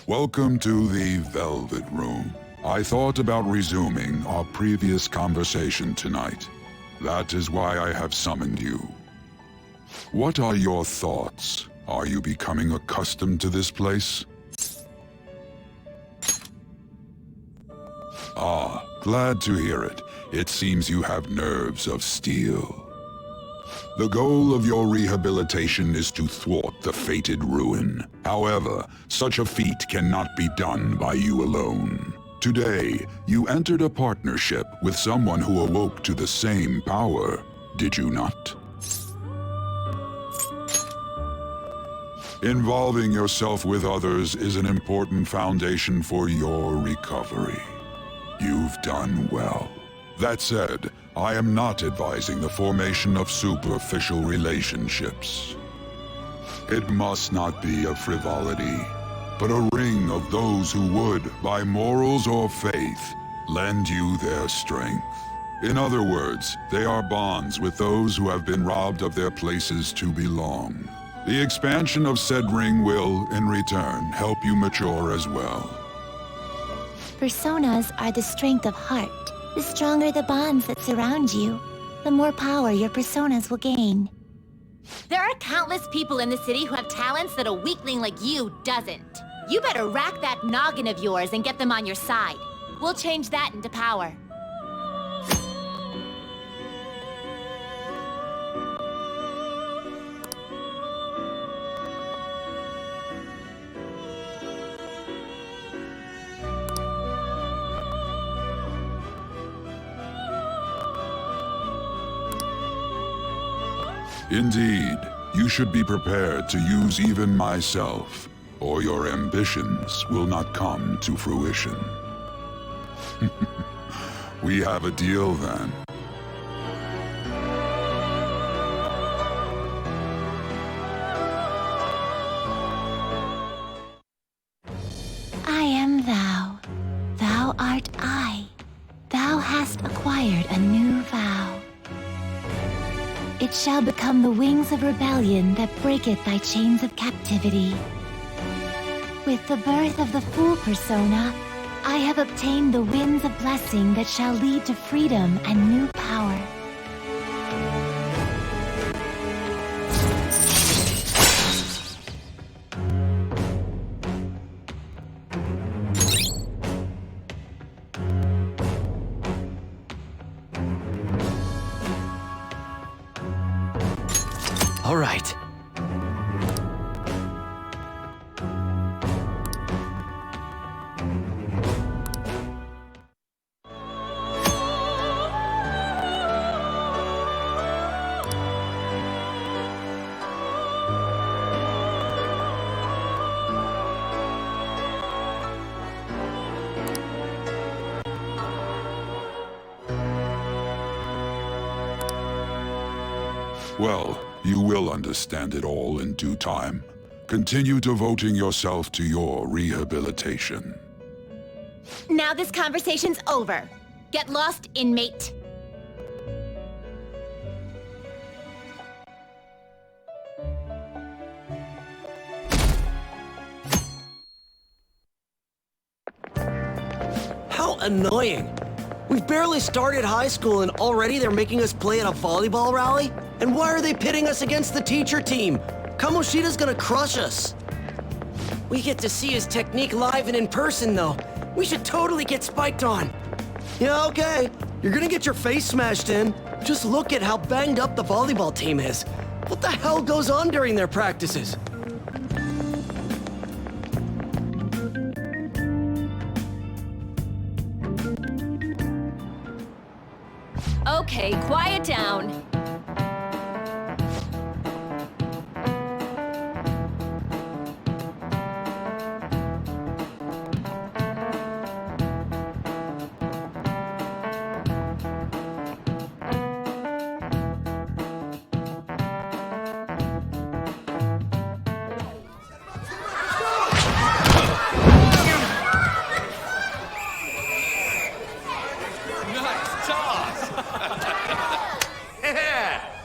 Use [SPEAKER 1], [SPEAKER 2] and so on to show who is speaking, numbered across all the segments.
[SPEAKER 1] Welcome to the Velvet Room. I thought about resuming our previous conversation tonight. That is why I have summoned you. What are your thoughts? Are you becoming accustomed to this place? Ah, glad to hear it. It seems you have nerves of steel. The goal of your rehabilitation is to thwart the fated ruin. However, such a feat cannot be done by you alone. Today, you entered a partnership with someone who awoke to the same power, did you not? Involving yourself with others is an important foundation for your recovery. You've done well. That said, I am not advising the formation of superficial relationships. It must not be a frivolity, but a ring of those who would, by morals or faith, lend you their strength. In other words, they are bonds with those who have been robbed of their places to belong. The expansion of said ring will, in return, help you mature as well.
[SPEAKER 2] Personas are the strength of heart. The stronger the bonds that surround you, the more power your personas will gain.
[SPEAKER 3] There are countless people in the city who have talents that a weakling like you doesn't. You better rack that noggin of yours and get them on your side. We'll change that into power.
[SPEAKER 1] Indeed, you should be prepared to use even myself, or your ambitions will not come to fruition. We have a deal then.
[SPEAKER 2] I am thou. Thou art I. Thou hast acquired a new vow. It shall become the wings of rebellion that breaketh thy chains of captivity. With the birth of the Fool persona, I have obtained the winds of blessing that shall lead to freedom and new power.
[SPEAKER 4] All right.
[SPEAKER 1] Well, you will understand it all in due time. Continue devoting yourself to your rehabilitation.
[SPEAKER 3] Now this conversation's over. Get lost, inmate.
[SPEAKER 4] How annoying! We've barely started high school and already they're making us play at a volleyball rally? And why are they pitting us against the teacher team? Kamoshida's gonna crush us. We get to see his technique live and in person, though. We should totally get spiked on. Yeah, okay. You're gonna get your face smashed in. Just look at how banged up the volleyball team is. What the hell goes on during their practices?
[SPEAKER 3] Okay, quiet down.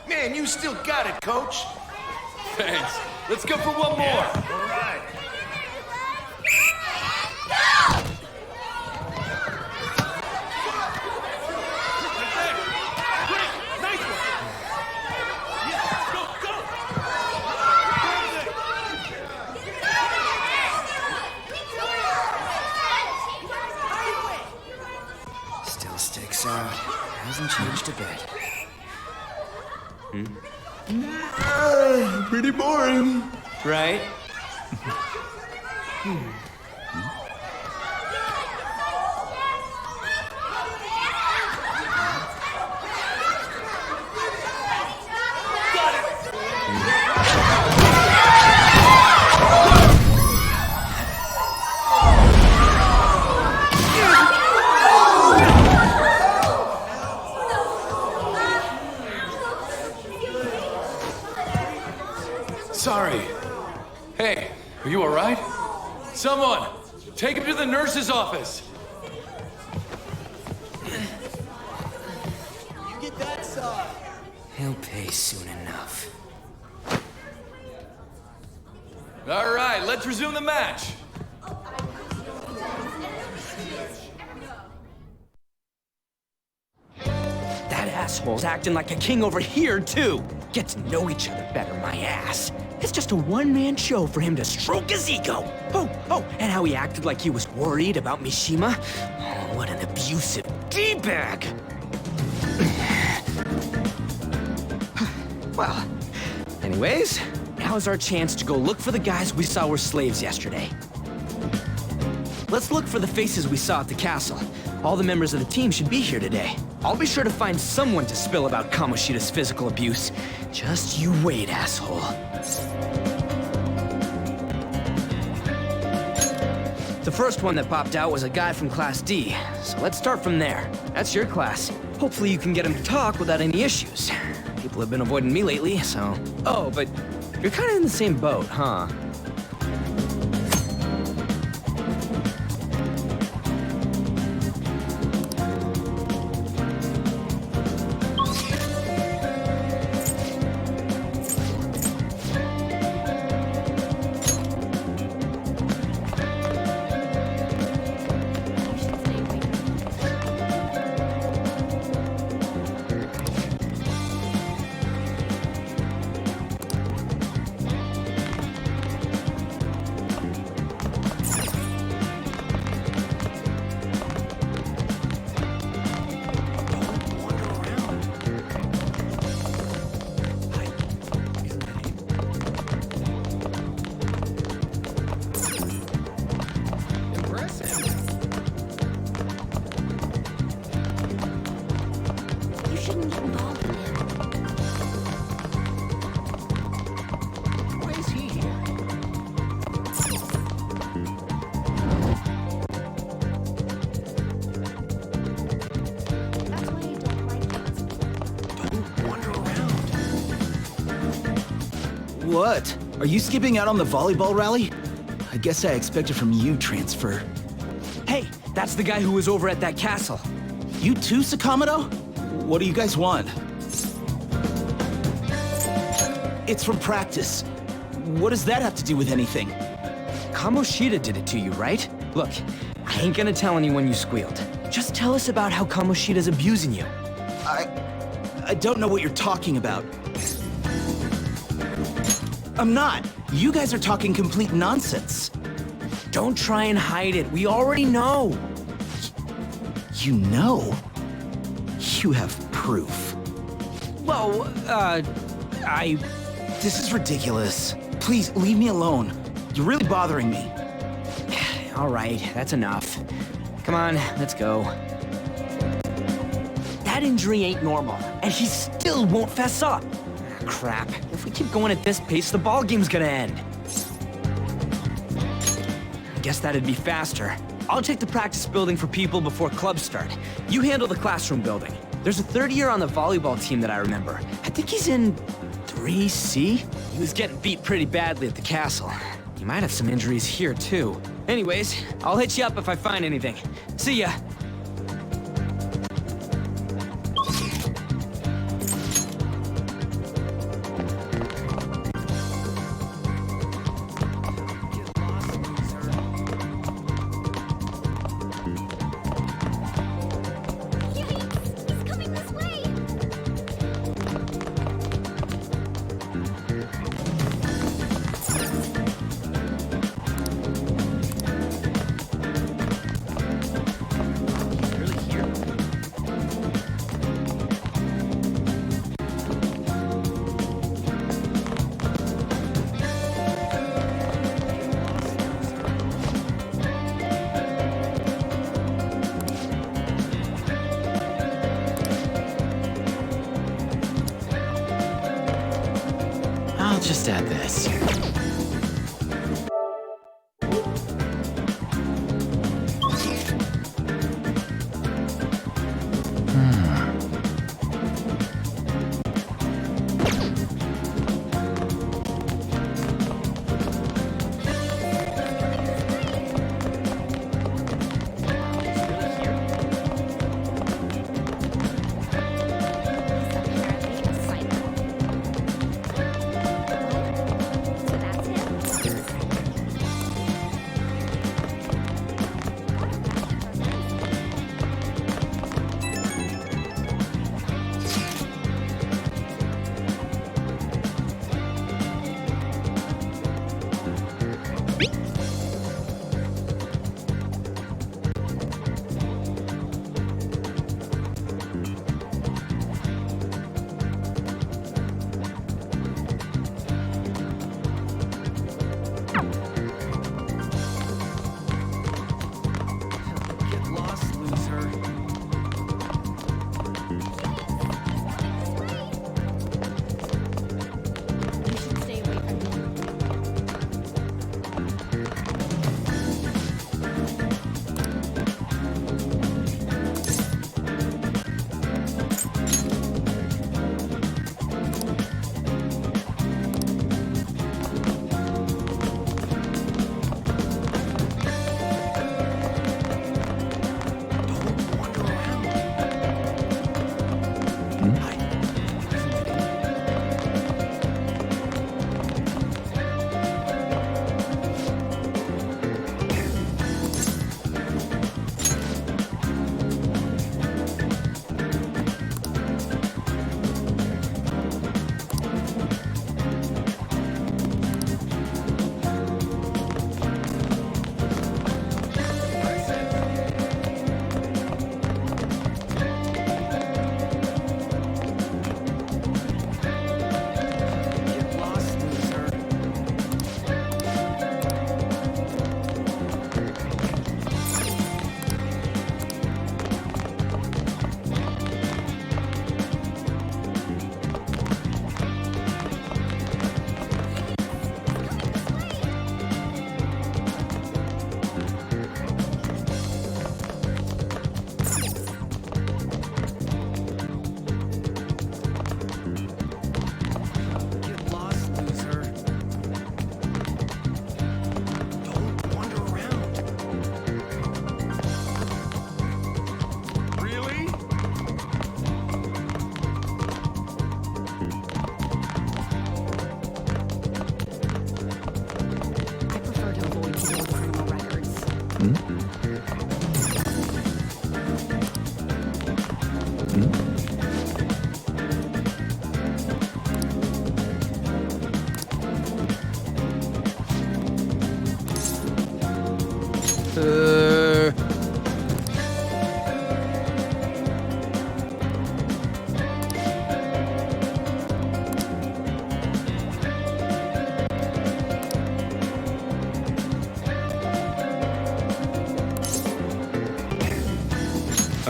[SPEAKER 5] Man, you still got it, Coach.
[SPEAKER 6] Thanks. Let's go for one more.
[SPEAKER 5] All right.
[SPEAKER 4] Still sticks out. Hasn't changed a bit.
[SPEAKER 5] Pretty boring.
[SPEAKER 4] Right?
[SPEAKER 6] Sorry. Hey, are you all right? Someone, take him to the nurse's office.
[SPEAKER 4] He'll pay soon enough.
[SPEAKER 6] All right, let's resume the match.
[SPEAKER 4] That asshole's acting like a king over here, too. Get to know each other better, my ass. It's just a one-man show for him to stroke his ego. Oh, and how he acted like he was worried about Mishima. Oh, what an abusive D-bag. Well, anyways, now's our chance to go look for the guys we saw were slaves yesterday. Let's look for the faces we saw at the castle. All the members of the team should be here today. I'll be sure to find someone to spill about Kamoshida's physical abuse. Just you wait, asshole. The first one that popped out was a guy from Class D, so let's start from there. That's your class. Hopefully you can get him to talk without any issues. People have been avoiding me lately, so... Oh, but you're kind of in the same boat, huh?
[SPEAKER 7] What? Are you skipping out on the volleyball rally? I guess I expected from you, Transfer.
[SPEAKER 4] Hey, that's the guy who was over at that castle.
[SPEAKER 7] You too, Sakamoto? What do you guys want? It's from practice. What does that have to do with anything?
[SPEAKER 4] Kamoshida did it to you, right? Look, I ain't gonna tell anyone you squealed.
[SPEAKER 8] Just tell us about how Kamoshida's abusing you.
[SPEAKER 7] I don't know what you're talking about. I'm not. You guys are talking complete nonsense.
[SPEAKER 8] Don't try and hide it. We already know.
[SPEAKER 7] You know? You have proof.
[SPEAKER 8] Well,
[SPEAKER 7] This is ridiculous. Please, leave me alone. You're really bothering me.
[SPEAKER 8] All right, that's enough. Come on, let's go. That injury ain't normal, and he still won't fess up. Crap. If we keep going at this pace, the ball game's gonna end. I guess that'd be faster. I'll check the practice building for people before clubs start. You handle the classroom building. There's a third year on the volleyball team that I remember. I think he's in 3C? He was getting beat pretty badly at the castle. He might have some injuries here, too. Anyways, I'll hit you up if I find anything. See ya.
[SPEAKER 2] He's coming this way!
[SPEAKER 8] I'll just add this.
[SPEAKER 2] He's apparently a psycho. So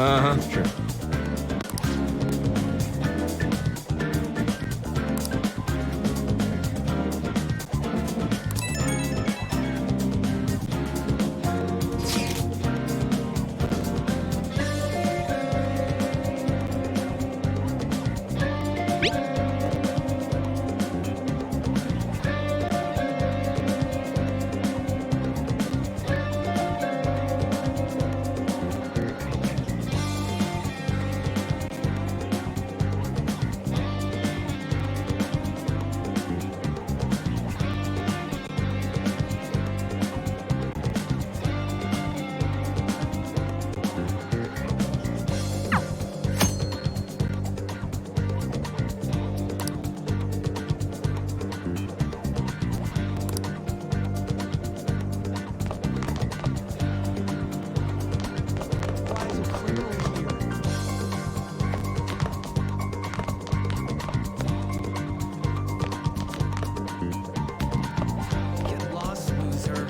[SPEAKER 6] Uh-huh, sure.
[SPEAKER 8] Get lost, loser.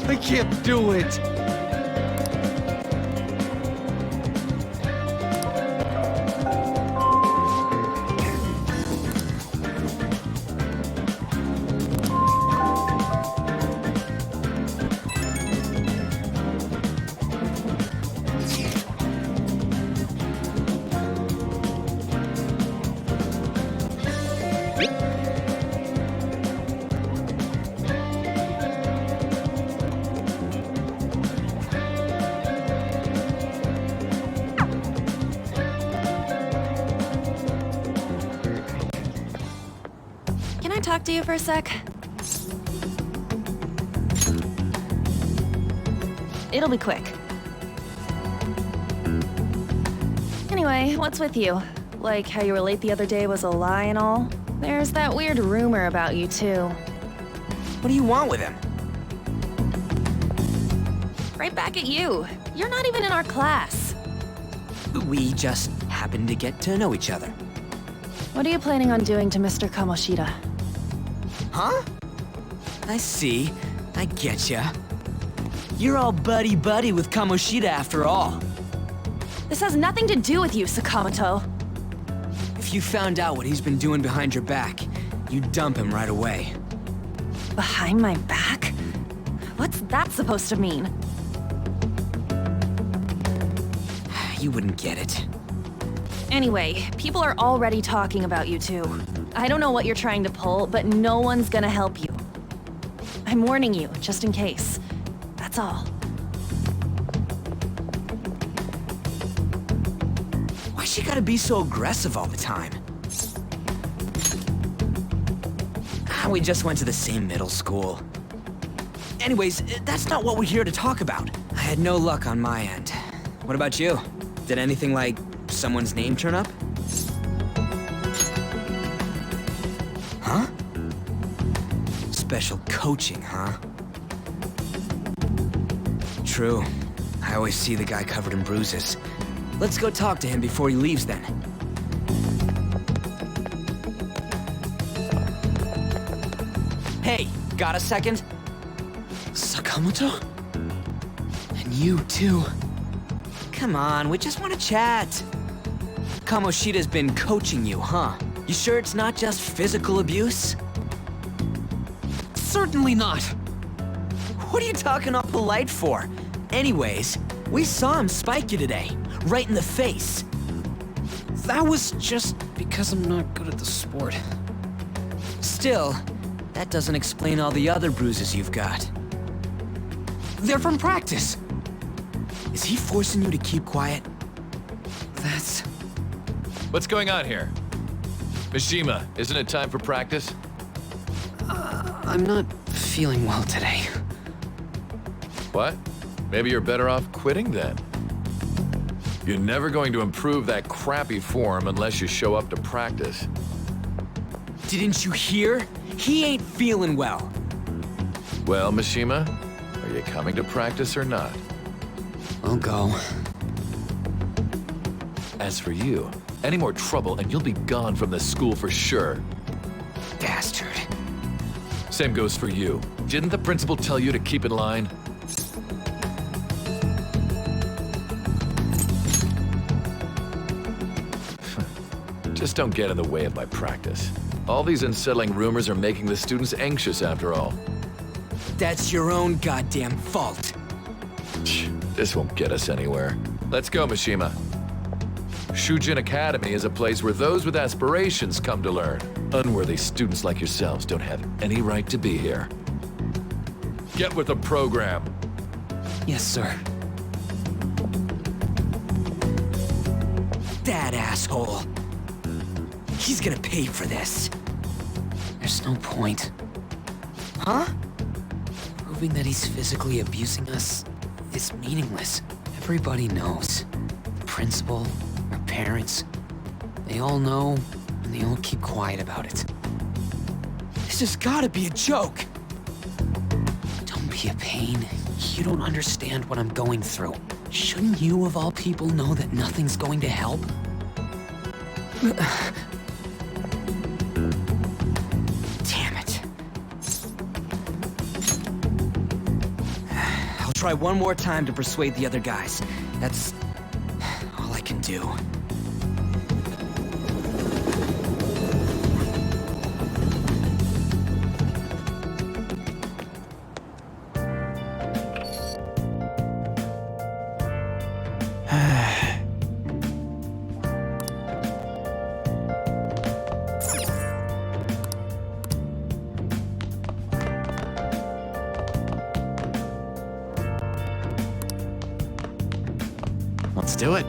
[SPEAKER 4] I can't do it.
[SPEAKER 9] Can I talk to you for a sec? It'll be quick. Anyway, what's with you? Like how you were late the other day was a lie and all? There's that weird rumor about you, too.
[SPEAKER 8] What do you want with him?
[SPEAKER 9] Right back at you. You're not even in our class.
[SPEAKER 8] We just happened to get to know each other.
[SPEAKER 9] What are you planning on doing to Mr. Kamoshida?
[SPEAKER 8] Huh? I see. I getcha. You're all buddy-buddy with Kamoshida after all.
[SPEAKER 9] This has nothing to do with you, Sakamoto.
[SPEAKER 8] If you found out what he's been doing behind your back, you'd dump him right away.
[SPEAKER 9] Behind my back? What's that supposed to mean?
[SPEAKER 8] You wouldn't get it.
[SPEAKER 9] Anyway, people are already talking about you two. I don't know what you're trying to pull, but no one's gonna help you. I'm warning you, just in case. That's all.
[SPEAKER 8] Why's she gotta be so aggressive all the time? We just went to the same middle school. Anyways, that's not what we're here to talk about. I had no luck on my end. What about you? Did anything like someone's name turn up? Huh? Special coaching, huh? True. I always see the guy covered in bruises. Let's go talk to him before he leaves then. Hey, got a second? Sakamoto? And you too. Come on, we just want to chat. Kamoshida's been coaching you, huh? You sure it's not just physical abuse? Certainly not. What are you talking all polite for? Anyways, we saw him spike you today, right in the face.
[SPEAKER 7] That was just because I'm not good at the sport.
[SPEAKER 8] Still, that doesn't explain all the other bruises you've got. They're from practice. Is he forcing you to keep quiet?
[SPEAKER 7] That's...
[SPEAKER 6] What's going on here? Mishima, isn't it time for practice?
[SPEAKER 7] I'm not feeling well today.
[SPEAKER 6] What? Maybe you're better off quitting then. You're never going to improve that crappy form unless you show up to practice.
[SPEAKER 8] Didn't you hear? He ain't feeling well.
[SPEAKER 6] Well, Mishima, are you coming to practice or not?
[SPEAKER 8] I'll go.
[SPEAKER 6] As for you, any more trouble and you'll be gone from the school for sure.
[SPEAKER 8] Bastard.
[SPEAKER 6] Same goes for you. Didn't the principal tell you to keep in line? Just don't get in the way of my practice. All these unsettling rumors are making the students anxious after all.
[SPEAKER 8] That's your own goddamn fault.
[SPEAKER 6] This won't get us anywhere. Let's go, Mishima. Shujin Academy is a place where those with aspirations come to learn. Unworthy students like yourselves don't have any right to be here. Get with the program.
[SPEAKER 8] Yes, sir. That asshole. He's gonna pay for this. There's no point. Huh? Proving that he's physically abusing us is meaningless. Everybody knows. The principal, our parents, they all know, and they all keep quiet about it. This has gotta be a joke! Don't be a pain. You don't understand what I'm going through. Shouldn't you, of all people, know that nothing's going to help? Damn it. I'll try one more time to persuade the other guys. That's all I can do.
[SPEAKER 6] Let's do it.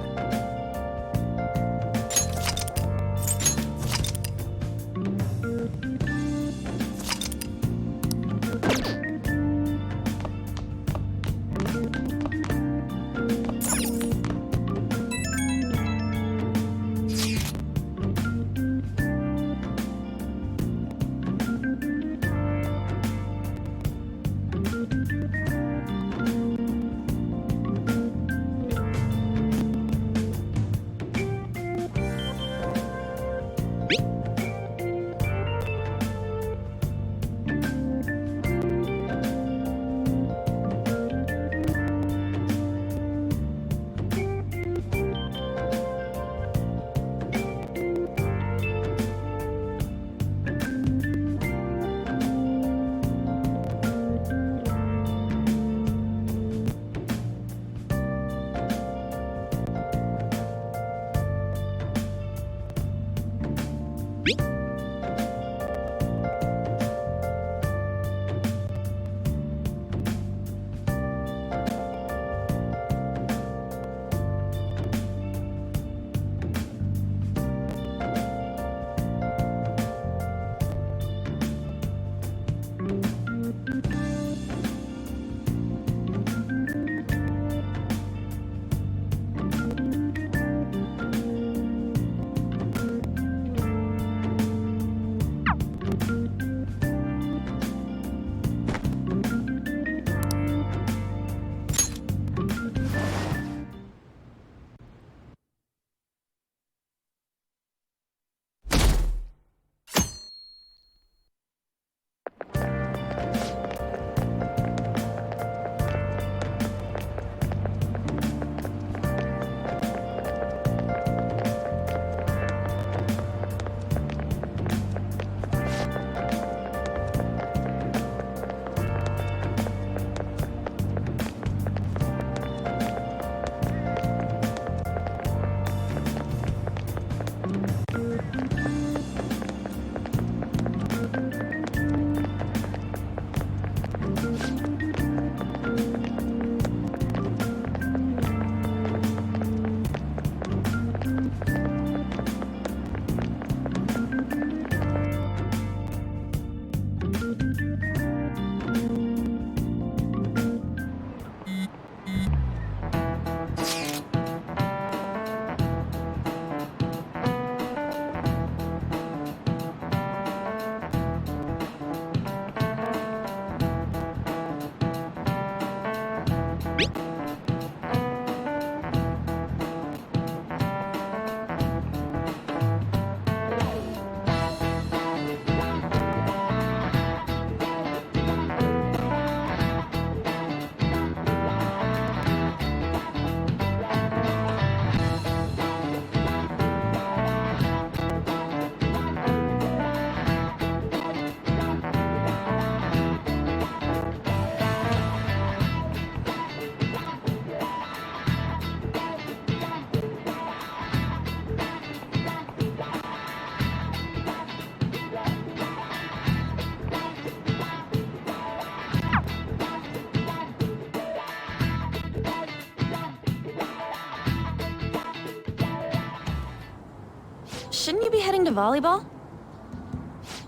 [SPEAKER 9] shouldn't you be heading to volleyball?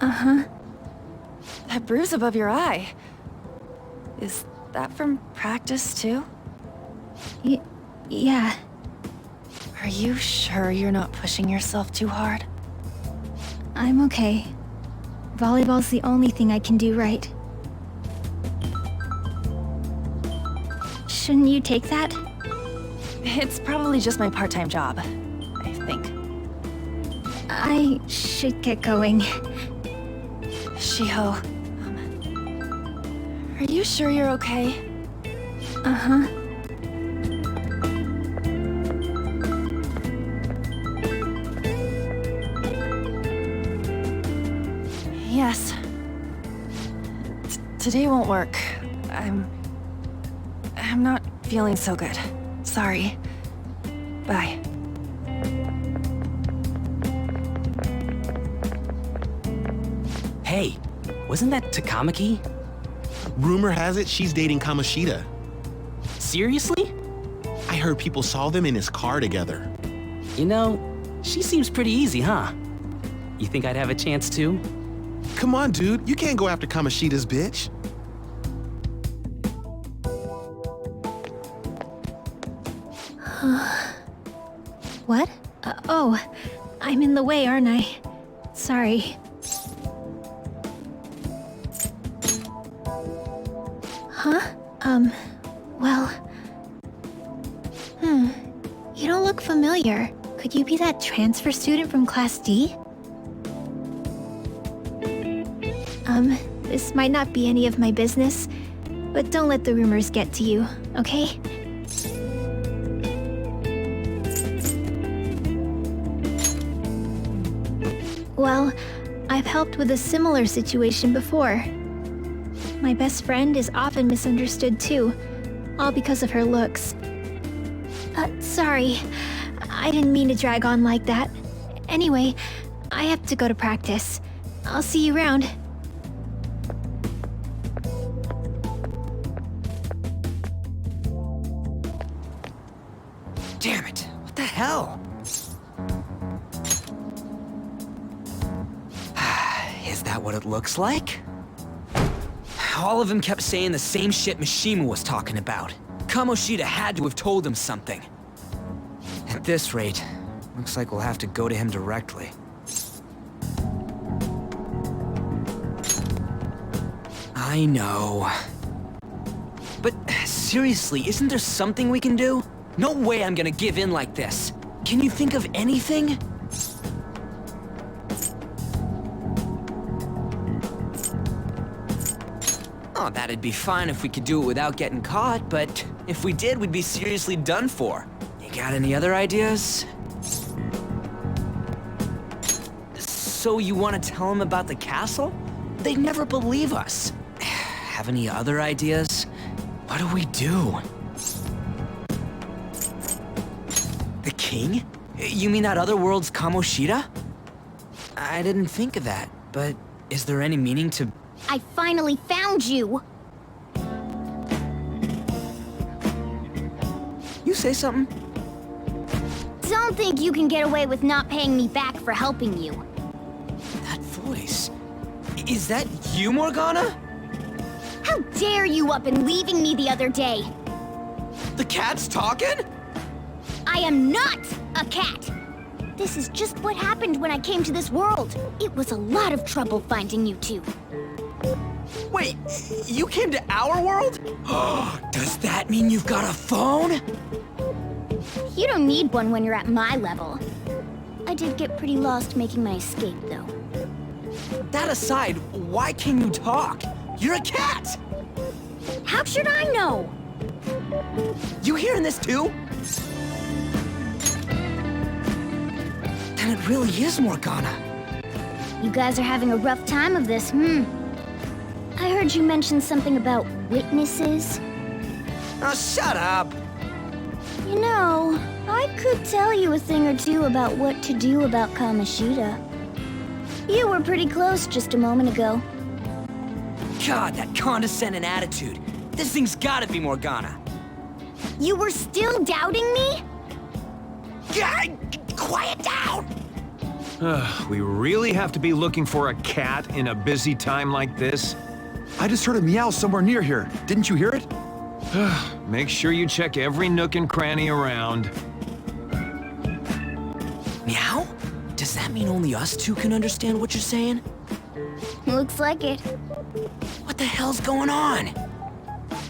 [SPEAKER 2] Uh-huh.
[SPEAKER 9] That bruise above your eye. Is that from practice, too?
[SPEAKER 2] Yeah.
[SPEAKER 9] Are you sure you're not pushing yourself too hard?
[SPEAKER 2] I'm okay. Volleyball's the only thing I can do right. Shouldn't you take that?
[SPEAKER 9] It's probably just my part-time job, I think.
[SPEAKER 2] I should get going.
[SPEAKER 9] Shiho, are you sure you're okay?
[SPEAKER 2] Uh-huh.
[SPEAKER 9] Yes. Today won't work. I'm not feeling so good. Sorry. Bye.
[SPEAKER 8] Hey, wasn't that Takamaki?
[SPEAKER 10] Rumor has it she's dating Kamoshida.
[SPEAKER 8] Seriously?
[SPEAKER 10] I heard people saw them in his car together.
[SPEAKER 8] You know, she seems pretty easy, huh? You think I'd have a chance too?
[SPEAKER 10] Come on, dude, you can't go after Kamoshida's bitch.
[SPEAKER 2] What? Oh, I'm in the way, aren't I? Sorry. Huh? Well... You don't look familiar. Could you be that transfer student from Class D? This might not be any of my business, but don't let the rumors get to you, okay? Well, I've helped with a similar situation before. My best friend is often misunderstood too, all because of her looks. Sorry. I didn't mean to drag on like that. Anyway, I have to go to practice. I'll see you around.
[SPEAKER 8] Damn it, what the hell? Is that what it looks like? All of them kept saying the same shit Mishima was talking about. Kamoshida had to have told him something. At this rate, looks like we'll have to go to him directly. I know. But seriously, isn't there something we can do? No way I'm gonna give in like this. Can you think of anything? Oh, that'd be fine if we could do it without getting caught, but if we did, we'd be seriously done for. You got any other ideas? So you want to tell them about the castle? They'd never believe us. Have any other ideas? What do we do? The king? You mean that other world's Kamoshida? I didn't think of that, but is there any meaning to...
[SPEAKER 11] I finally found you!
[SPEAKER 8] You say something?
[SPEAKER 11] Don't think you can get away with not paying me back for helping you.
[SPEAKER 8] That voice... Is that you, Morgana?
[SPEAKER 11] How dare you up and leaving me the other day?
[SPEAKER 8] The cat's talking?
[SPEAKER 11] I am not a cat! This is just what happened when I came to this world. It was a lot of trouble finding you two.
[SPEAKER 8] Wait, you came to our world? Does that mean you've got a phone?
[SPEAKER 11] You don't need one when you're at my level. I did get pretty lost making my escape, though.
[SPEAKER 8] That aside, why can you talk? You're a cat!
[SPEAKER 11] How should I know?
[SPEAKER 8] You hearing this too? Then it really is Morgana.
[SPEAKER 11] You guys are having a rough time of this, I heard you mention something about witnesses.
[SPEAKER 8] Oh, shut up!
[SPEAKER 11] You know, I could tell you a thing or two about what to do about Kamoshida. You were pretty close just a moment ago.
[SPEAKER 8] God, that condescending attitude. This thing's gotta be Morgana.
[SPEAKER 11] You were still doubting me?
[SPEAKER 8] Yeah, quiet down!
[SPEAKER 12] We really have to be looking for a cat in a busy time like this?
[SPEAKER 10] I just heard a meow somewhere near here. Didn't you hear it?
[SPEAKER 12] Make sure you check every nook and cranny around.
[SPEAKER 8] Meow? Does that mean only us two can understand what you're saying?
[SPEAKER 11] Looks like it.
[SPEAKER 8] What the hell's going on?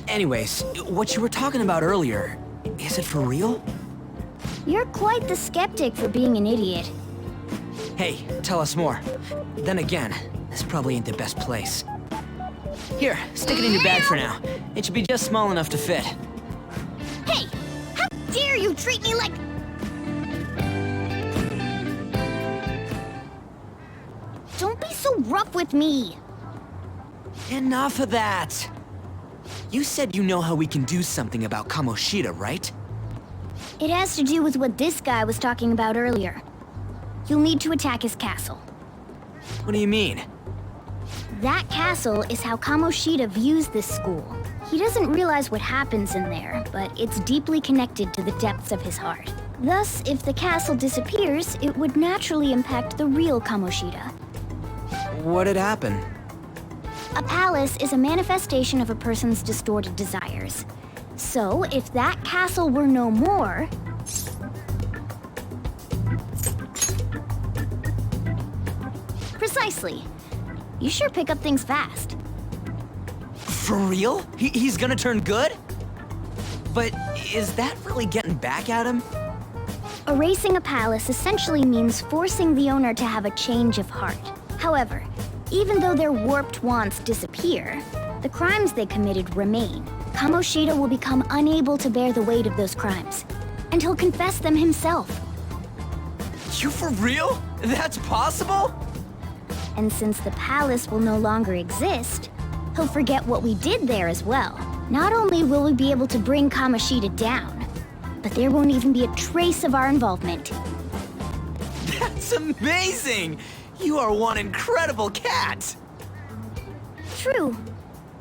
[SPEAKER 8] Anyways, what you were talking about earlier, is it for real?
[SPEAKER 11] You're quite the skeptic for being an idiot.
[SPEAKER 8] Hey, tell us more. Then again, this probably ain't the best place. Here, stick it in your bag for now. It should be just small enough to fit.
[SPEAKER 11] Hey! How dare you treat me like... Don't be so rough with me!
[SPEAKER 8] Enough of that! You said you know how we can do something about Kamoshida, right?
[SPEAKER 11] It has to do with what this guy was talking about earlier. You'll need to attack his castle.
[SPEAKER 8] What do you mean?
[SPEAKER 11] That castle is how Kamoshida views this school. He doesn't realize what happens in there, but it's deeply connected to the depths of his heart. Thus, if the castle disappears, it would naturally impact the real Kamoshida.
[SPEAKER 8] What'd happen?
[SPEAKER 11] A palace is a manifestation of a person's distorted desires. So, if that castle were no more... Precisely. You sure pick up things fast.
[SPEAKER 8] For real? He's gonna turn good? But is that really getting back at him?
[SPEAKER 11] Erasing a palace essentially means forcing the owner to have a change of heart. However, even though their warped wants disappear, the crimes they committed remain. Kamoshida will become unable to bear the weight of those crimes, and he'll confess them himself.
[SPEAKER 8] You for real? That's possible?
[SPEAKER 11] And since the palace will no longer exist, he'll forget what we did there as well. Not only will we be able to bring Kamoshida down, but there won't even be a trace of our involvement.
[SPEAKER 8] That's amazing! You are one incredible cat!
[SPEAKER 11] True.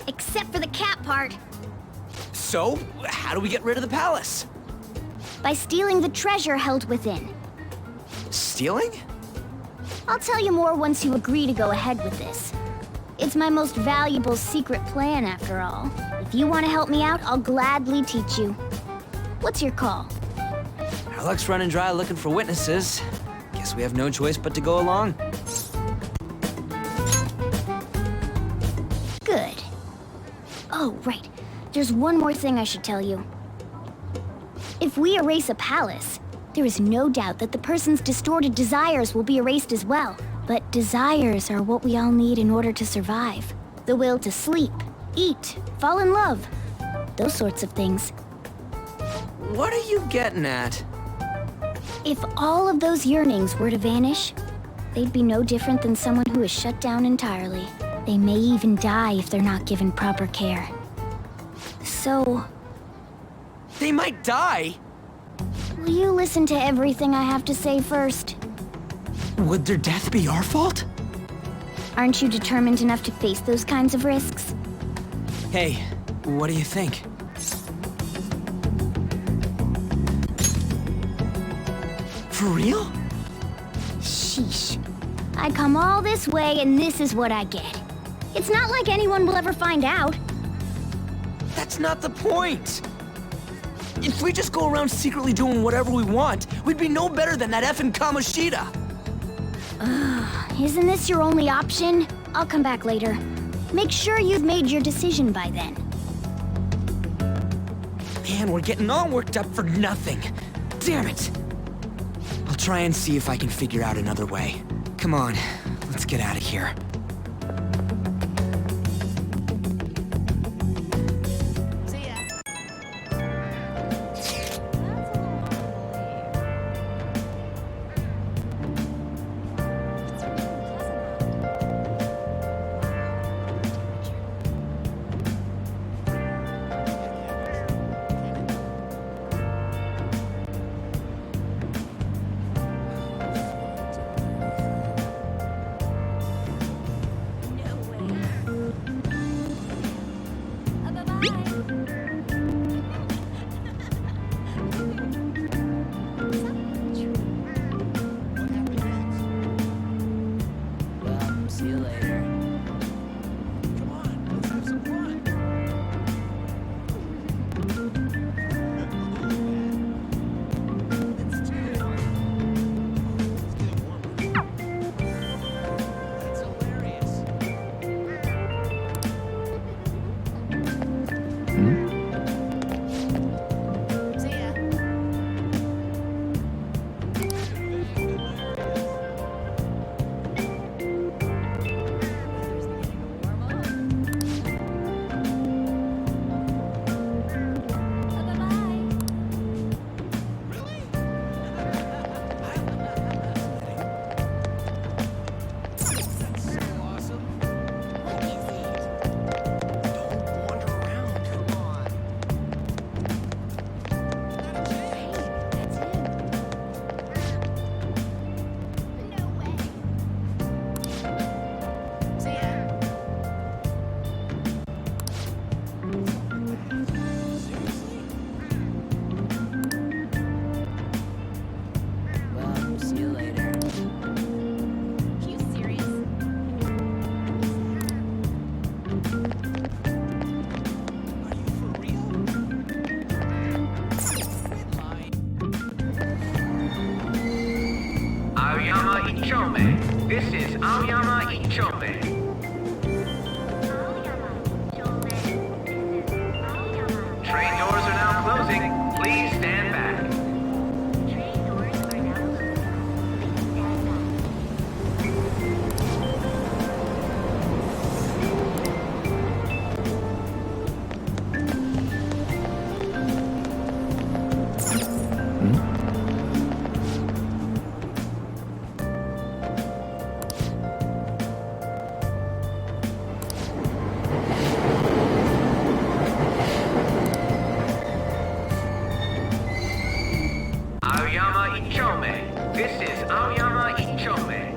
[SPEAKER 11] Except for the cat part.
[SPEAKER 8] So, how do we get rid of the palace?
[SPEAKER 11] By stealing the treasure held within.
[SPEAKER 8] Stealing?
[SPEAKER 11] I'll tell you more once you agree to go ahead with this. It's my most valuable secret plan, after all. If you want to help me out, I'll gladly teach you. What's your call?
[SPEAKER 8] Our luck's running dry looking for witnesses. Guess we have no choice but to go along.
[SPEAKER 11] Good. Oh, right. There's one more thing I should tell you. If we erase a palace, there is no doubt that the person's distorted desires will be erased as well. But desires are what we all need in order to survive. The will to sleep, eat, fall in love. Those sorts of things.
[SPEAKER 8] What are you getting at?
[SPEAKER 11] If all of those yearnings were to vanish, they'd be no different than someone who is shut down entirely. They may even die if they're not given proper care. So...
[SPEAKER 8] They might die?
[SPEAKER 11] Will you listen to everything I have to say first?
[SPEAKER 8] Would their death be our fault?
[SPEAKER 11] Aren't you determined enough to face those kinds of risks?
[SPEAKER 8] Hey, what do you think? For real?
[SPEAKER 11] Sheesh. I come all this way and this is what I get. It's not like anyone will ever find out.
[SPEAKER 8] That's not the point! If we just go around secretly doing whatever we want, we'd be no better than that effing Kamoshida!
[SPEAKER 11] Isn't this your only option? I'll come back later. Make sure you've made your decision by then.
[SPEAKER 8] Man, we're getting all worked up for nothing. Damn it! I'll try and see if I can figure out another way. Come on, let's get out of here.
[SPEAKER 13] Ichome. This is Aoyama Ichome. Train doors are now closing. Please stand back. Aoyama Ichome. This is Aoyama Ichome.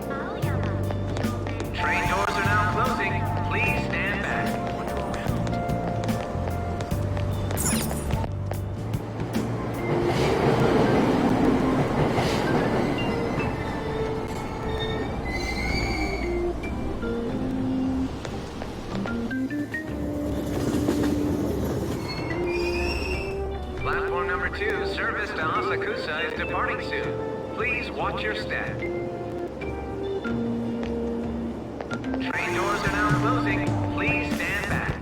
[SPEAKER 13] Train doors are now closing. Please stand back. Platform number 2, service to Asakusa is departing soon. Please watch your step. Train doors are now closing. Please stand back.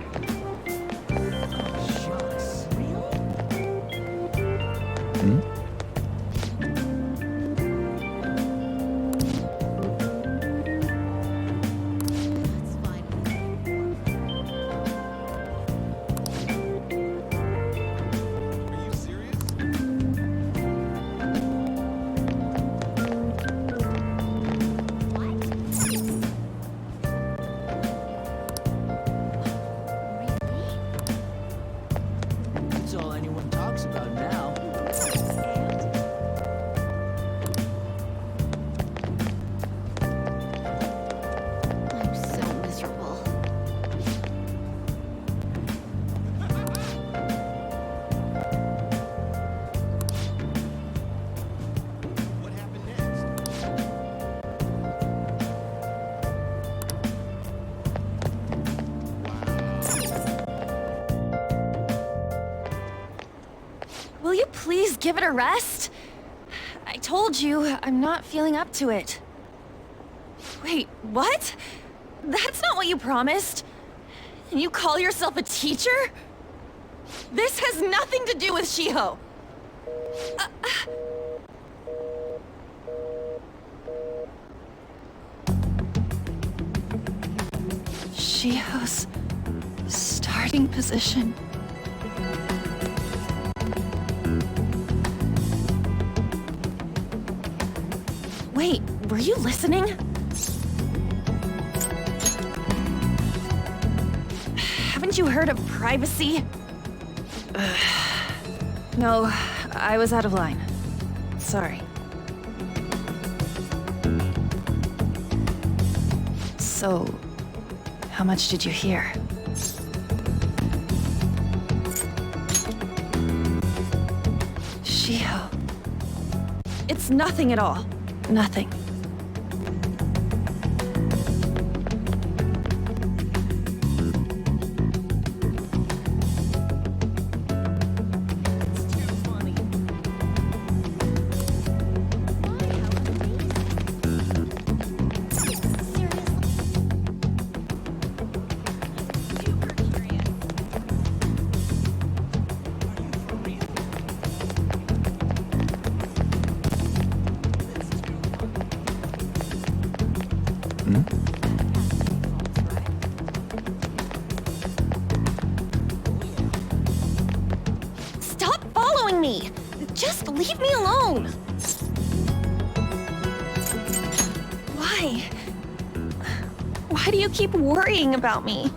[SPEAKER 7] That's all anyone talks about now.
[SPEAKER 2] I'm so miserable.
[SPEAKER 10] What happened next?
[SPEAKER 9] Will you please give it a rest? I told you, I'm not feeling up to it. Wait, what? That's not what you promised. And you call yourself a teacher? This has nothing to do with Shiho. Shiho's starting position. Wait, were you listening? Haven't you heard of privacy? No, I was out of line. Sorry. So, how much did you hear? Shiho. It's nothing at all. Nothing. Stop following me! Just leave me alone! Why? Why do you keep worrying about me?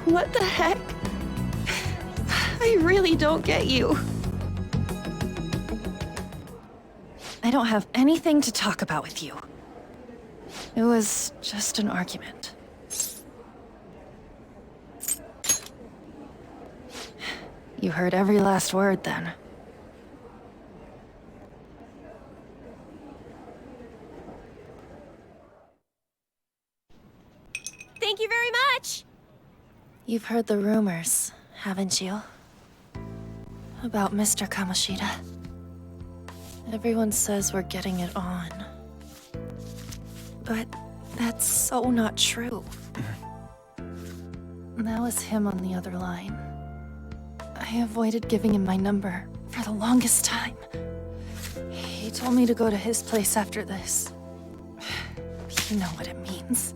[SPEAKER 9] What the heck? I really don't get you. I don't have anything to talk about with you. It was just an argument. You heard every last word then.
[SPEAKER 3] Thank you very much!
[SPEAKER 9] You've heard the rumors, haven't you? About Mr. Kamoshida. Everyone says we're getting it on. But that's so not true. That was him on the other line. I avoided giving him my number for the longest time. He told me to go to his place after this. You know what it means.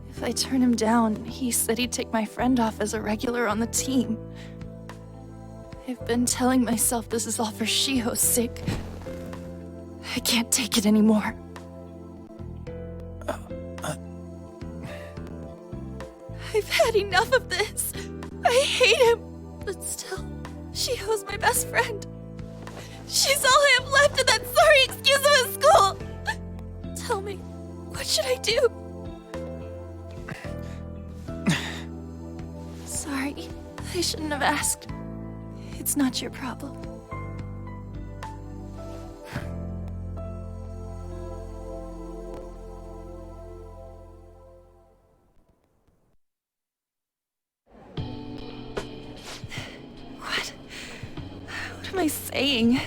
[SPEAKER 9] If I turn him down, he said he'd take my friend off as a regular on the team. I've been telling myself this is all for Shiho's sake. I can't take it anymore. I've had enough of this. I hate him. But still, Shiho's my best friend. She's all I have left in that sorry excuse of a school. Tell me, what should I do? Sorry, I shouldn't have asked. It's not your problem. What am I saying?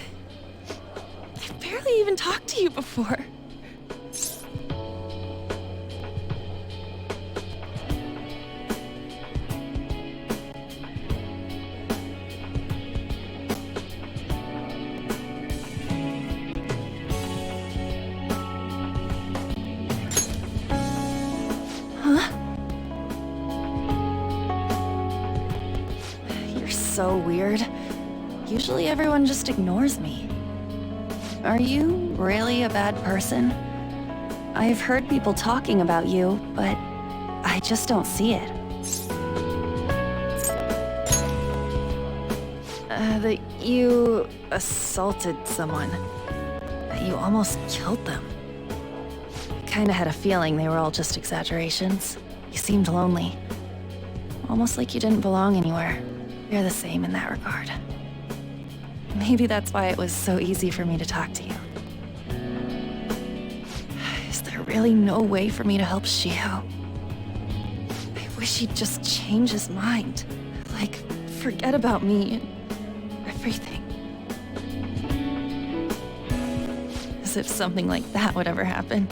[SPEAKER 9] I've barely even talked to you before. Huh? You're so weird. Usually everyone just ignores me. Are you really a bad person? I've heard people talking about you, but I just don't see it. That you assaulted someone. That you almost killed them. Kinda had a feeling they were all just exaggerations. You seemed lonely. Almost like you didn't belong anywhere. You're the same in that regard. Maybe that's why it was so easy for me to talk to you. Is there really no way for me to help Shiho? I wish he'd just change his mind. Like, forget about me and everything. As if something like that would ever happen.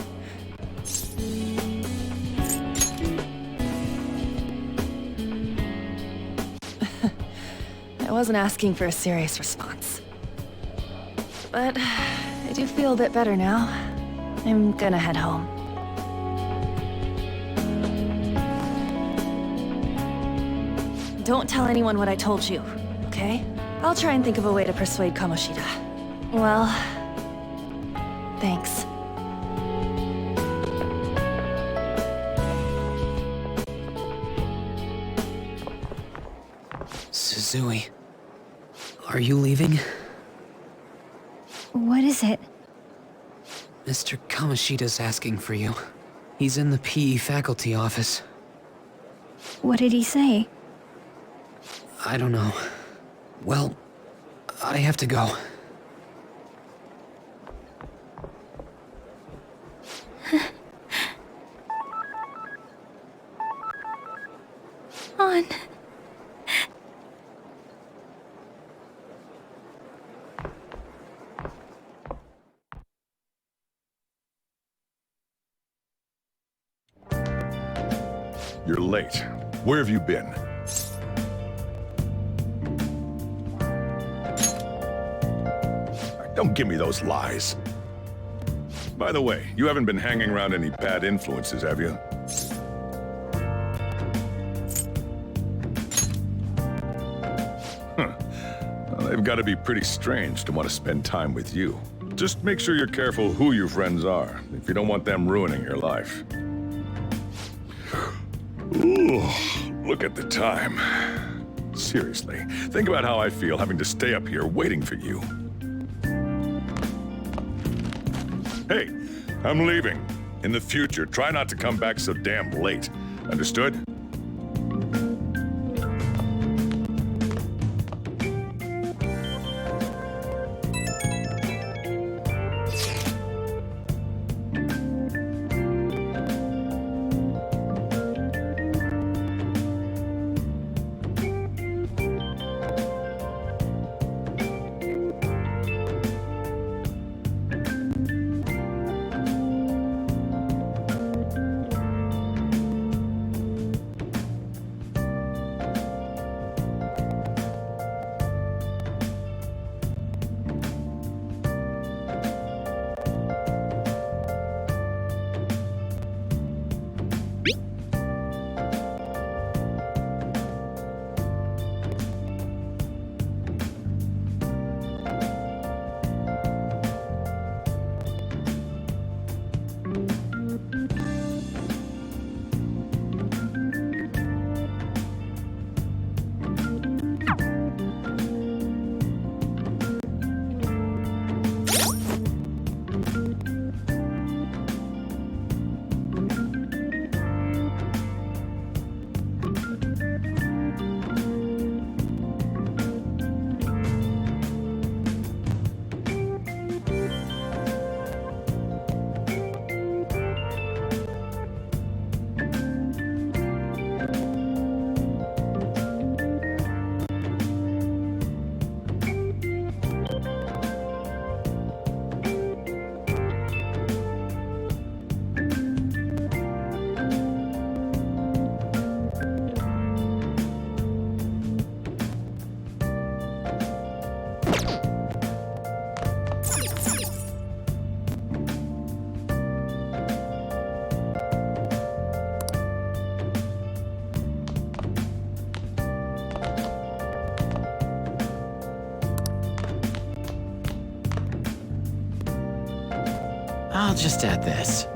[SPEAKER 9] I wasn't asking for a serious response. But I do feel a bit better now. I'm gonna head home. Don't tell anyone what I told you, okay? I'll try and think of a way to persuade Kamoshida. Well, thanks.
[SPEAKER 4] Suzui, are you leaving?
[SPEAKER 11] What is it?
[SPEAKER 4] Mr. Kamoshida's asking for you. He's in the PE faculty office.
[SPEAKER 11] What did he say?
[SPEAKER 4] I don't know. Well, I have to go.
[SPEAKER 11] On.
[SPEAKER 1] You're late. Where have you been? Don't give me those lies. By the way, you haven't been hanging around any bad influences, have you? Huh. Well, they've got to be pretty strange to want to spend time with you. Just make sure you're careful who your friends are, if you don't want them ruining your life. Ooh, look at the time. Seriously, think about how I feel having to stay up here waiting for you. Hey, I'm leaving. In the future, try not to come back so damn late. Understood?
[SPEAKER 8] I'll just add this.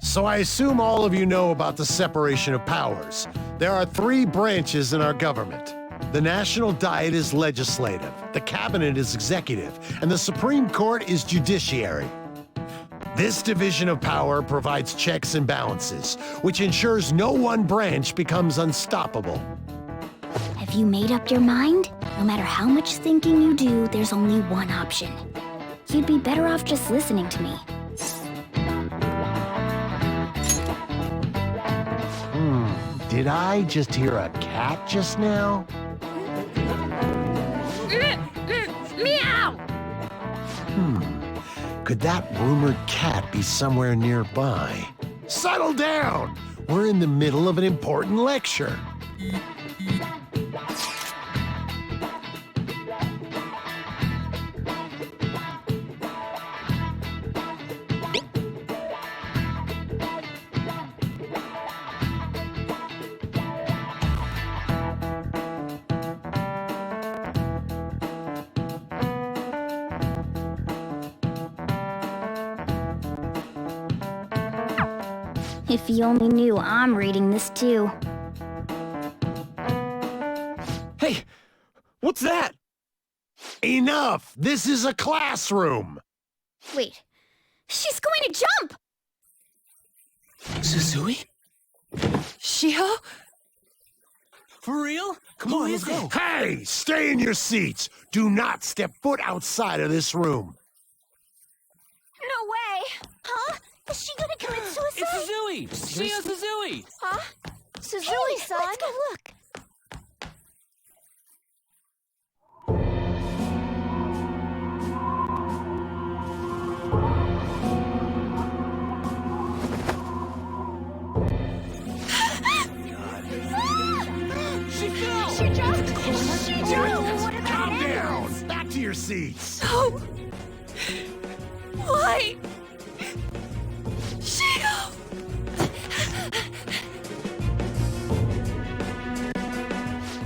[SPEAKER 5] So I assume all of you know about the separation of powers. There are 3 branches in our government. The National Diet is legislative, the Cabinet is executive, and the Supreme Court is judiciary. This division of power provides checks and balances, which ensures no one branch becomes unstoppable.
[SPEAKER 11] Have you made up your mind? No matter how much thinking you do, there's only one option. You'd be better off just listening to me.
[SPEAKER 5] Did I just hear a cat just now?
[SPEAKER 3] Meow!
[SPEAKER 5] Could that rumored cat be somewhere nearby? Settle down! We're in the middle of an important lecture.
[SPEAKER 11] If you only knew I'm reading this too.
[SPEAKER 8] Hey, what's that?
[SPEAKER 5] Enough! This is a classroom!
[SPEAKER 11] Wait, she's going to jump!
[SPEAKER 8] Suzui? Shiho? For real?
[SPEAKER 5] Come on, let's go. Hey, stay in your seats! Do not step foot outside of this room.
[SPEAKER 11] No way! Huh? Is she gonna commit suicide?
[SPEAKER 8] It's Suzui! Shiho Suzui!
[SPEAKER 11] Huh? Suzui-san? Let's go look.
[SPEAKER 8] She fell!
[SPEAKER 11] She jumped! She jumped! What about
[SPEAKER 5] Calm
[SPEAKER 11] hands?
[SPEAKER 5] down! Back to your seats!
[SPEAKER 9] No! Why? Shiho!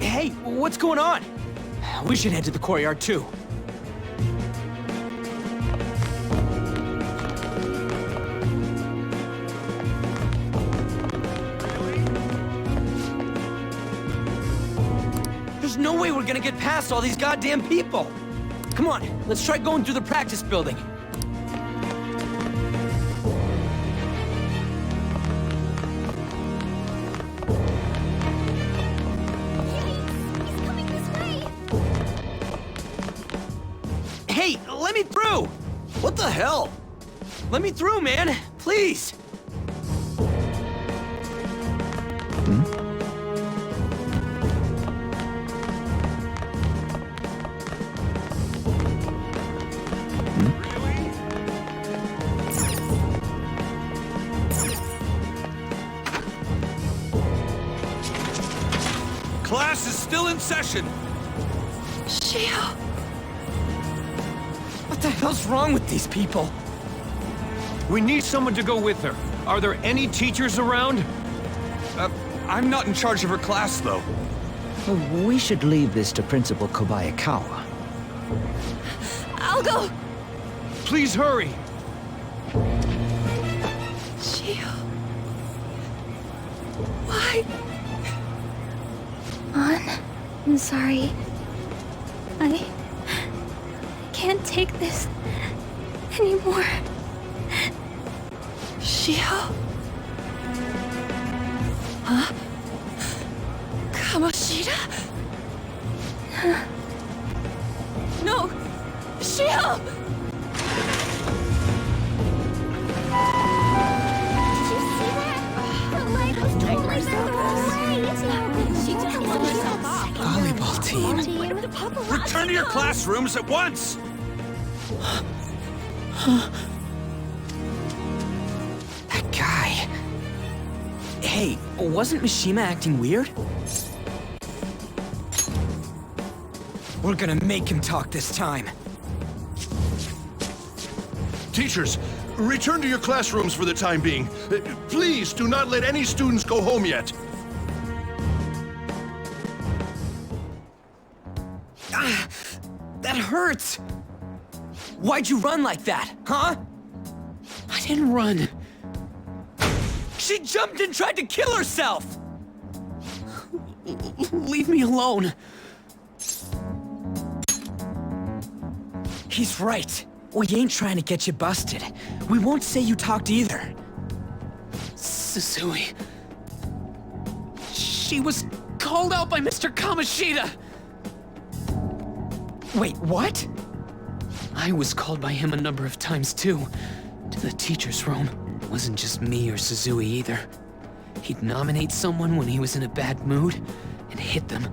[SPEAKER 8] Hey, what's going on? We should head to the courtyard too. There's no way we're gonna get past all these goddamn people! Come on, let's try going through the practice building.
[SPEAKER 11] He's coming this way!
[SPEAKER 8] Hey, let me through!
[SPEAKER 4] What the hell?
[SPEAKER 8] Let me through, man! Please!
[SPEAKER 12] Class is still in session.
[SPEAKER 8] Shio! What the hell's wrong with these people?
[SPEAKER 12] We need someone to go with her. Are there any teachers around? I'm not in charge of her class, though.
[SPEAKER 7] We should leave this to Principal Kobayakawa.
[SPEAKER 9] I'll go!
[SPEAKER 12] Please hurry.
[SPEAKER 9] Shio. Why?
[SPEAKER 11] I'm sorry. I can't take this anymore.
[SPEAKER 9] Shio? Huh? Kamoshida? No! Shio!
[SPEAKER 11] Did you see that? The light was totally away. She just blew herself off.
[SPEAKER 8] Volleyball team.
[SPEAKER 12] Return to your classrooms at once!
[SPEAKER 8] That guy. Hey, wasn't Mishima acting weird? We're gonna make him talk this time.
[SPEAKER 14] Teachers, return to your classrooms for the time being. Please do not let any students go home yet.
[SPEAKER 8] That hurts! Why'd you run like that, huh? I didn't run. She jumped and tried to kill herself! Leave me alone. He's right. We ain't trying to get you busted. We won't say you talked either. Suzui. She was called out by Mr. Kamoshida! Wait, what? I was called by him a number of times too. To the teacher's room. It wasn't just me or Suzui either. He'd nominate someone when he was in a bad mood and hit them.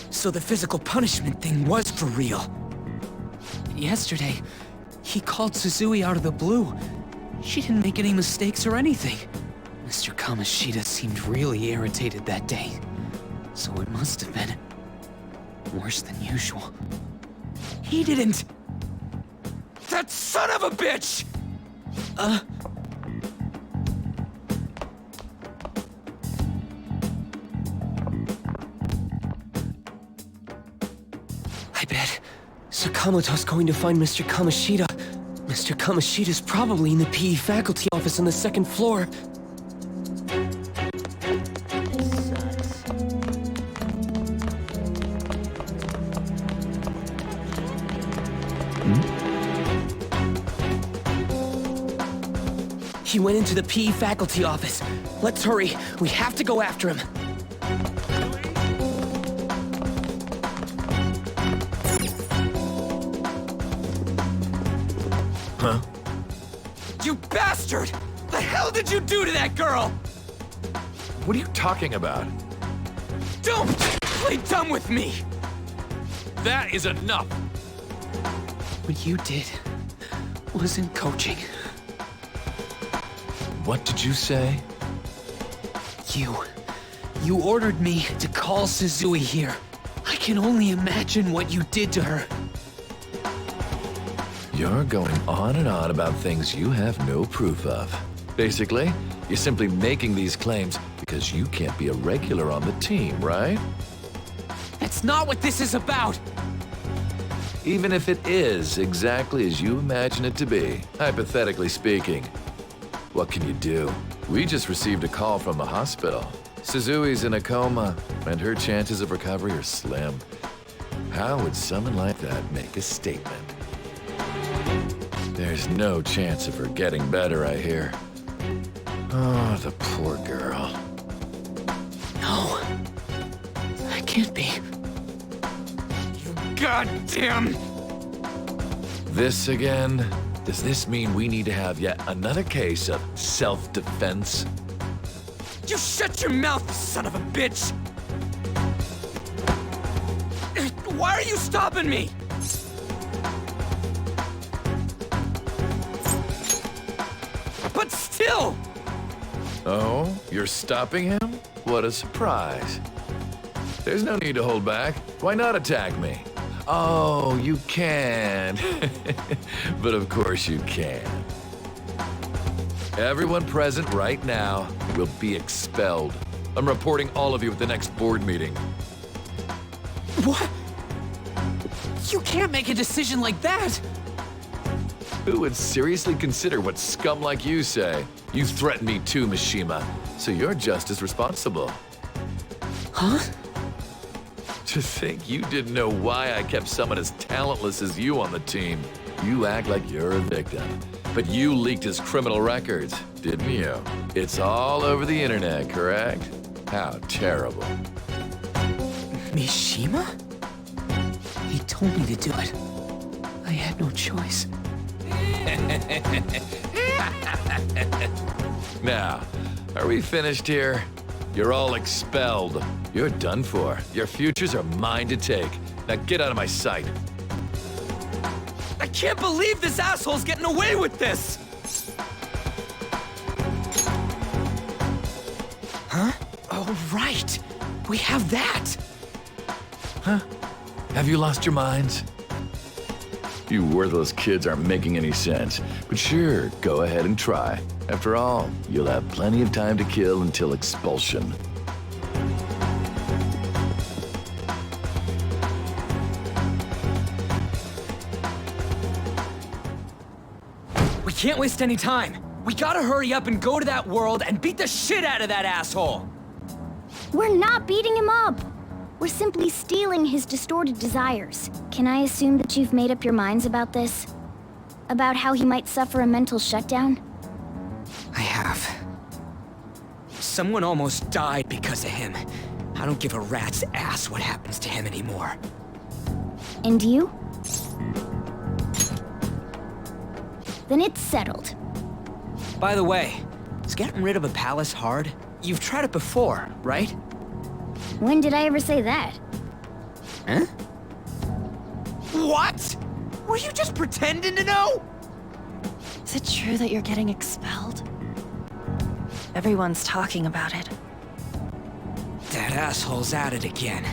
[SPEAKER 8] So the physical punishment thing was for real. Yesterday, he called Suzui out of the blue. She didn't make any mistakes or anything. Mr. Kamoshida seemed really irritated that day. So it must have been worse than usual. He didn't... That son of a bitch! I bet Sakamoto's going to find Mr. Kamoshida. Mr. Kamoshida's probably in the PE faculty office on the second floor. He went into the PE faculty office. Let's hurry. We have to go after him.
[SPEAKER 12] Huh?
[SPEAKER 8] You bastard! The hell did you do to that girl?
[SPEAKER 6] What are you talking about?
[SPEAKER 8] Don't play dumb with me!
[SPEAKER 6] That is enough!
[SPEAKER 8] What you did wasn't coaching.
[SPEAKER 6] What did you say?
[SPEAKER 8] You ordered me to call Suzui here. I can only imagine what you did to her.
[SPEAKER 6] You're going on and on about things you have no proof of. Basically, you're simply making these claims because you can't be a regular on the team, right?
[SPEAKER 8] That's not what this is about!
[SPEAKER 6] Even if it is exactly as you imagine it to be, hypothetically speaking, what can you do? We just received a call from the hospital. Suzui's in a coma, and her chances of recovery are slim. How would someone like that make a statement? There's no chance of her getting better, I hear. Oh, the poor girl.
[SPEAKER 8] No. That can't be. You goddamn...
[SPEAKER 6] This again? Does this mean we need to have yet another case of self-defense?
[SPEAKER 8] You shut your mouth, you son of a bitch! Why are you stopping me? But still!
[SPEAKER 6] Oh, you're stopping him? What a surprise. There's no need to hold back. Why not attack me? Oh, you can. But of course you can. Everyone present right now will be expelled. I'm reporting all of you at the next board meeting.
[SPEAKER 8] What? You can't make a decision like that!
[SPEAKER 6] Who would seriously consider what scum like you say? You threatened me too, Mishima, so you're just as responsible.
[SPEAKER 8] Huh?
[SPEAKER 6] To think you didn't know why I kept someone as talentless as you on the team. You act like you're a victim. But you leaked his criminal records, didn't you? It's all over the internet, correct? How terrible.
[SPEAKER 8] Mishima? He told me to do it. I had no choice.
[SPEAKER 6] Now, are we finished here? You're all expelled. You're done for. Your futures are mine to take. Now get out of my sight.
[SPEAKER 8] I can't believe this asshole's getting away with this! Huh? Oh, right. We have that.
[SPEAKER 6] Huh? Have you lost your minds? You worthless kids aren't making any sense. But sure, go ahead and try. After all, you'll have plenty of time to kill until expulsion.
[SPEAKER 8] We can't waste any time. We gotta hurry up and go to that world and beat the shit out of that asshole.
[SPEAKER 11] We're not beating him up. We're simply stealing his distorted desires. Can I assume that you've made up your minds about this? About how he might suffer a mental shutdown?
[SPEAKER 8] I have. Someone almost died because of him. I don't give a rat's ass what happens to him anymore.
[SPEAKER 11] And you? Then it's settled.
[SPEAKER 8] By the way, is getting rid of a palace hard? You've tried it before, right?
[SPEAKER 11] When did I ever say that?
[SPEAKER 8] Huh? What? Were you just pretending to know?
[SPEAKER 9] Is it true that you're getting expelled? Everyone's talking about it.
[SPEAKER 8] That asshole's at it again.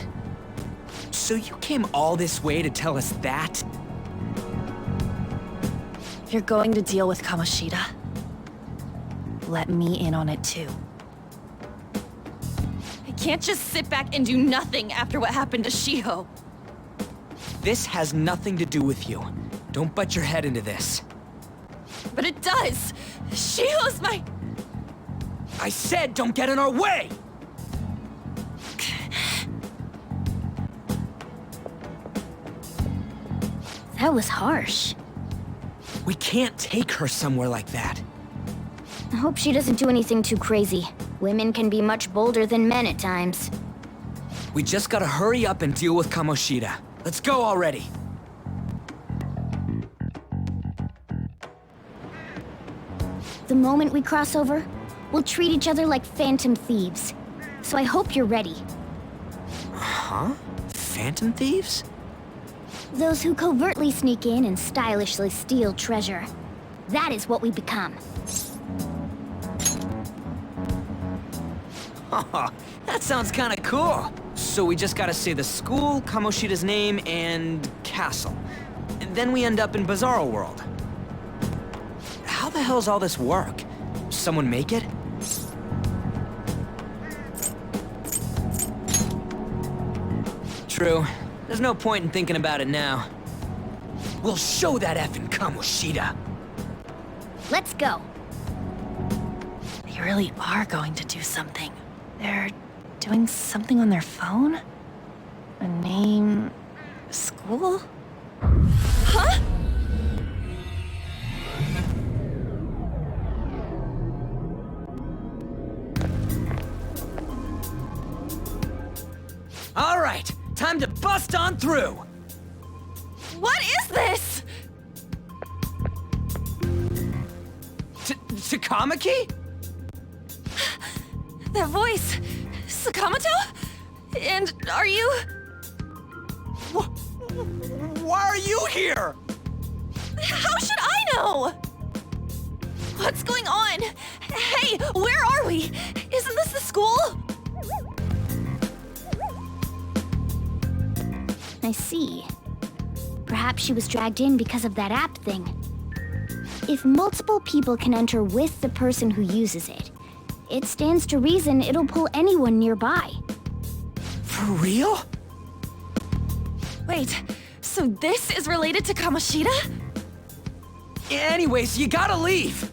[SPEAKER 8] So you came all this way to tell us that?
[SPEAKER 9] If you're going to deal with Kamoshida, let me in on it too. I can't just sit back and do nothing after what happened to Shiho.
[SPEAKER 8] This has nothing to do with you. Don't butt your head into this.
[SPEAKER 9] But it does! Shiho's my...
[SPEAKER 8] I said don't get in our way!
[SPEAKER 11] That was harsh.
[SPEAKER 8] We can't take her somewhere like that.
[SPEAKER 11] I hope she doesn't do anything too crazy. Women can be much bolder than men at times.
[SPEAKER 8] We just gotta hurry up and deal with Kamoshida. Let's go already.
[SPEAKER 11] The moment we cross over, we'll treat each other like phantom thieves. So I hope you're ready.
[SPEAKER 8] Huh? Phantom thieves?
[SPEAKER 11] Those who covertly sneak in and stylishly steal treasure. That is what we become.
[SPEAKER 8] Oh, that sounds kinda cool. So we just gotta say the school, Kamoshida's name, and castle. And then we end up in Bizarro World. How the hell's all this work? Someone make it? True. There's no point in thinking about it now. We'll show that effing Kamoshida.
[SPEAKER 11] Let's go.
[SPEAKER 9] They really are going to do something. They're doing something on their phone? A name... school? Huh?
[SPEAKER 8] All right, time to bust on through.
[SPEAKER 9] What is this?
[SPEAKER 8] Takamaki?
[SPEAKER 9] That voice... Sakamoto? And are you...
[SPEAKER 8] Why are you here?
[SPEAKER 9] How should I know? What's going on? Hey, where are we? Isn't this the school?
[SPEAKER 11] I see. Perhaps she was dragged in because of that app thing. If multiple people can enter with the person who uses it, it stands to reason it'll pull anyone nearby.
[SPEAKER 8] For real?
[SPEAKER 9] Wait, so this is related to Kamoshida?
[SPEAKER 8] Anyways, you gotta leave!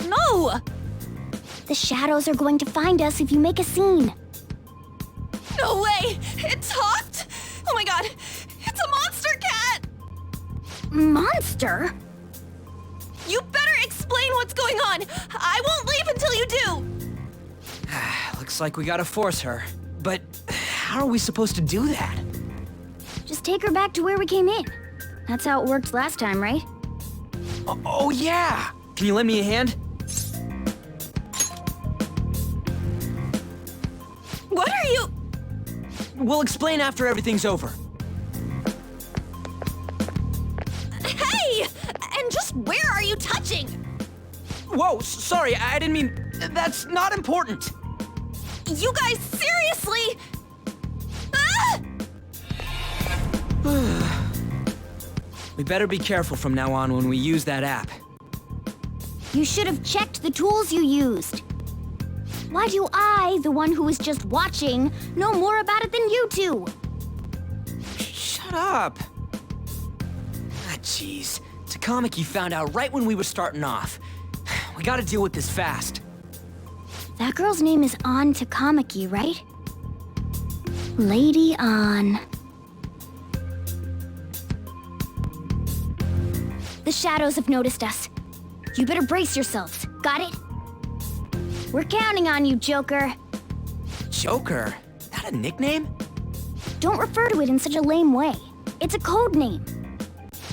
[SPEAKER 9] No!
[SPEAKER 11] The shadows are going to find us if you make a scene.
[SPEAKER 9] No way! It talked? Oh my god! It's a monster cat!
[SPEAKER 11] Monster?
[SPEAKER 9] You better explain what's going on! I won't leave until you do!
[SPEAKER 8] Looks like we gotta force her. But how are we supposed to do that?
[SPEAKER 11] Just take her back to where we came in. That's how it worked last time, right?
[SPEAKER 8] Oh yeah! Can you lend me a hand?
[SPEAKER 9] What are you...
[SPEAKER 8] We'll explain after everything's over.
[SPEAKER 9] Hey! And just where are you touching?
[SPEAKER 8] Whoa, sorry, I didn't mean... That's not important!
[SPEAKER 9] You guys, seriously? Ah!
[SPEAKER 8] We better be careful from now on when we use that app.
[SPEAKER 11] You should have checked the tools you used. Why do I, the one who was just watching, know more about it than you two?
[SPEAKER 8] Shut up! Ah, jeez. Takamaki found out right when we were starting off. We gotta deal with this fast.
[SPEAKER 11] That girl's name is An Takamaki, right? Lady An. The shadows have noticed us. You better brace yourselves. Got it? We're counting on you, Joker.
[SPEAKER 8] Joker? That a nickname?
[SPEAKER 11] Don't refer to it in such a lame way. It's a code name.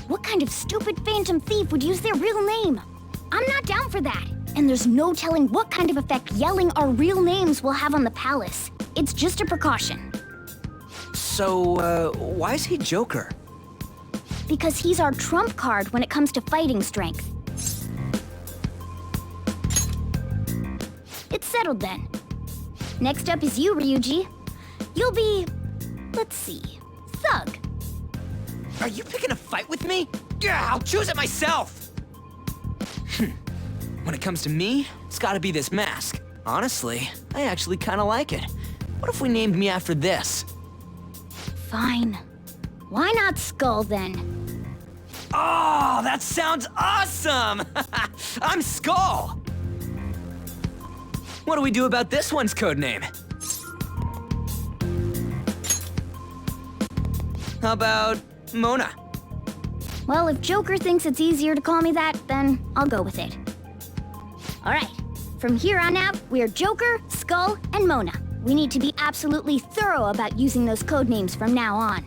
[SPEAKER 11] What kind of stupid phantom thief would use their real name? I'm not down for that. And there's no telling what kind of effect yelling our real names will have on the palace. It's just a precaution.
[SPEAKER 8] So, why is he Joker?
[SPEAKER 11] Because he's our trump card when it comes to fighting strength. It's settled then. Next up is you, Ryuji. You'll be... let's see... Thug.
[SPEAKER 8] Are you picking a fight with me? Yeah, I'll choose it myself! When it comes to me, it's gotta be this mask. Honestly, I actually kinda like it. What if we named me after this?
[SPEAKER 11] Fine. Why not Skull, then?
[SPEAKER 8] Oh, that sounds awesome! I'm Skull! What do we do about this one's codename? How about Mona?
[SPEAKER 11] Well, if Joker thinks it's easier to call me that, then I'll go with it. Alright, from here on out, we're Joker, Skull, and Mona. We need to be absolutely thorough about using those codenames from now on.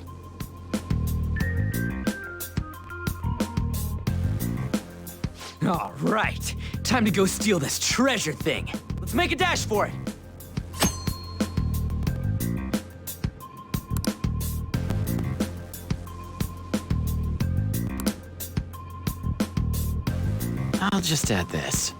[SPEAKER 8] All right, time to go steal this treasure thing. Let's make a dash for it.
[SPEAKER 15] I'll just add this.